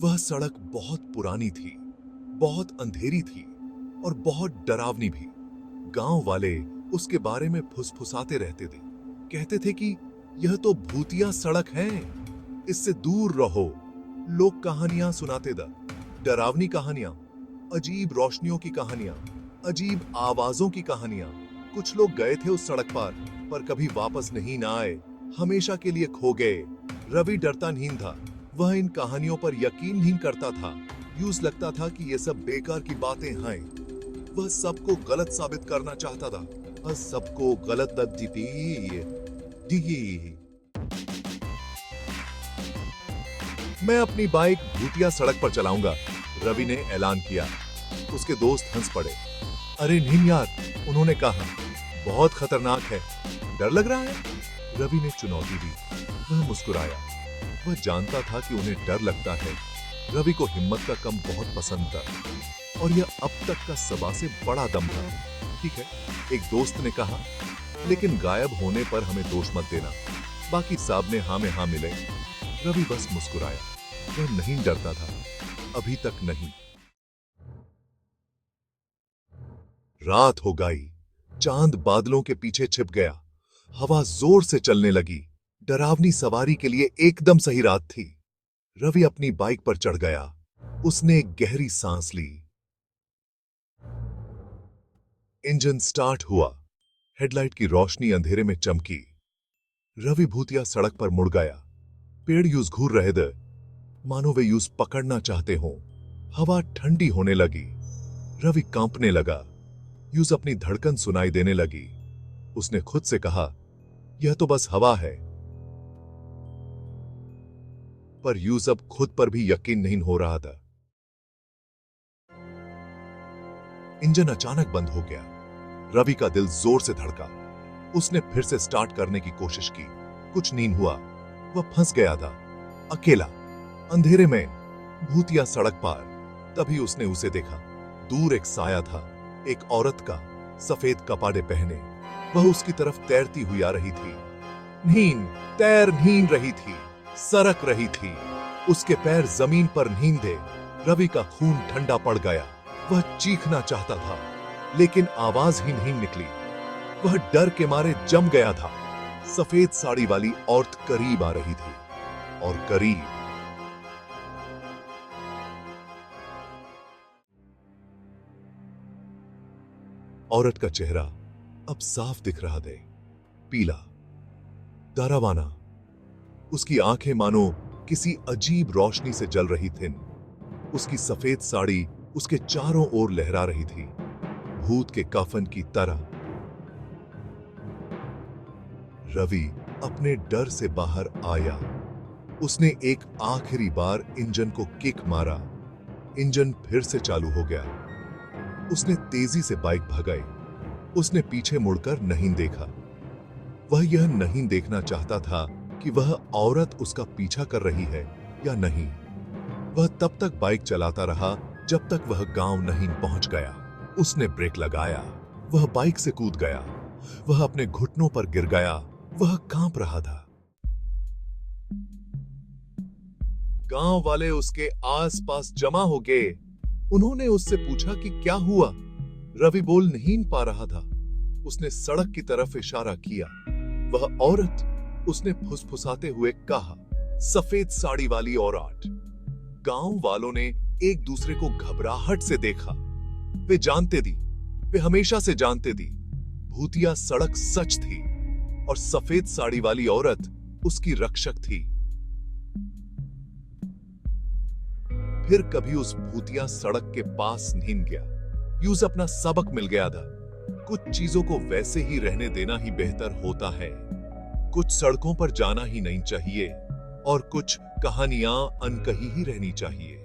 वह सड़क बहुत पुरानी थी, बहुत अंधेरी थी और बहुत डरावनी भी। गांव वाले उसके बारे में फुसफुसाते रहते थे। कहते थे कि यह तो भूतिया सड़क है, इससे दूर रहो। लोग कहानियां सुनाते थे, डरावनी कहानियां, अजीब रोशनियों की कहानियां, अजीब आवाजों की कहानियां। कुछ लोग गए थे उस सड़क पर कभी वापस नहीं ना आए, हमेशा के लिए खो गए। रवि डरता नहीं था, वह इन कहानियों पर यकीन नहीं करता था। यूं लगता था कि ये सब बेकार की बातें हैं। वह सबको गलत साबित करना चाहता था और सबको गलत दी। मैं अपनी बाइक भूतिया सड़क पर चलाऊंगा, रवि ने ऐलान किया। उसके दोस्त हंस पड़े। अरे नहीं यार, उन्होंने कहा, बहुत खतरनाक है, डर लग रहा है। रवि ने चुनौती दी। वह मुस्कुराया। वह जानता था कि उन्हें डर लगता है। रवि को हिम्मत का कम बहुत पसंद था और यह अब तक का सबा से बड़ा दम था। ठीक है, एक दोस्त ने कहा, लेकिन गायब होने पर हमें दोष मत देना। बाकी साहब ने हाँ में हाँ मिले। रवि बस मुस्कुराया। वह नहीं डरता था, अभी तक नहीं। रात हो गई। चांद बादलों के पीछे छिप गया। हवा जोर से चलने लगी। डरावनी सवारी के लिए एकदम सही रात थी। रवि अपनी बाइक पर चढ़ गया। उसने एक गहरी सांस ली। इंजन स्टार्ट हुआ। हेडलाइट की रोशनी अंधेरे में चमकी। रवि भूतिया सड़क पर मुड़ गया। पेड़ यूं घूर रहे थे, मानो वे यूं पकड़ना चाहते हों। हवा ठंडी होने लगी। रवि कांपने लगा। यूं अपनी धड़कन सुनाई देने लगी। उसने खुद से कहा, यह तो बस हवा है। पर यूसुफ खुद पर भी यकीन नहीं हो रहा था। इंजन अचानक बंद हो गया। रवि का दिल जोर से धड़का। उसने फिर से स्टार्ट करने की कोशिश की। कुछ नहीं हुआ। वह फंस गया था, अकेला, अंधेरे में, भूतिया सड़क पर। तभी उसने उसे देखा। दूर एक साया था, एक औरत का, सफेद कपड़े पहने। वह उसकी तरफ तैरती हुई आ रही थी। नींद तैर नींद रही थी, सरक रही थी। उसके पैर जमीन पर नींद थे। रवि का खून ठंडा पड़ गया। वह चीखना चाहता था, लेकिन आवाज ही नहीं निकली। वह डर के मारे जम गया था। सफेद साड़ी वाली औरत करीब आ रही थी, और करीब। औरत का चेहरा अब साफ दिख रहा था, पीला, डरावना। उसकी आंखें मानो किसी अजीब रोशनी से जल रही थीं। उसकी सफेद साड़ी उसके चारों ओर लहरा रही थी, भूत के कफन की तरह। रवि अपने डर से बाहर आया। उसने एक आखिरी बार इंजन को किक मारा। इंजन फिर से चालू हो गया। उसने तेजी से बाइक भगाई। उसने पीछे मुड़कर नहीं देखा। वह यह नहीं देखना चाहता था कि वह औरत उसका पीछा कर रही है या नहीं। वह तब तक बाइक चलाता रहा जब तक वह गांव नहीं पहुंच गया। उसने ब्रेक लगाया। वह बाइक से कूद गया। वह अपने घुटनों पर गिर गया। वह कांप रहा था। गांव वाले उसके आसपास जमा हो गए। उन्होंने उससे पूछा कि क्या हुआ। रवि बोल नहीं पा रहा था। उसने सड़क की तरफ इशारा किया। वह औरत, उसने फुसफुसाते हुए कहा, सफेद साड़ी वाली औरत। गांव वालों ने एक दूसरे को घबराहट से देखा। वे जानते थी, वे हमेशा से जानते थी, भूतिया सड़क सच थी और सफेद साड़ी वाली औरत उसकी रक्षक थी। फिर कभी उस भूतिया सड़क के पास नहीं गया। यूं अपना सबक मिल गया था। कुछ चीजों को वैसे ही रहने देना ही बेहतर होता है। कुछ सड़कों पर जाना ही नहीं चाहिए और कुछ कहानियां अनकही ही रहनी चाहिए।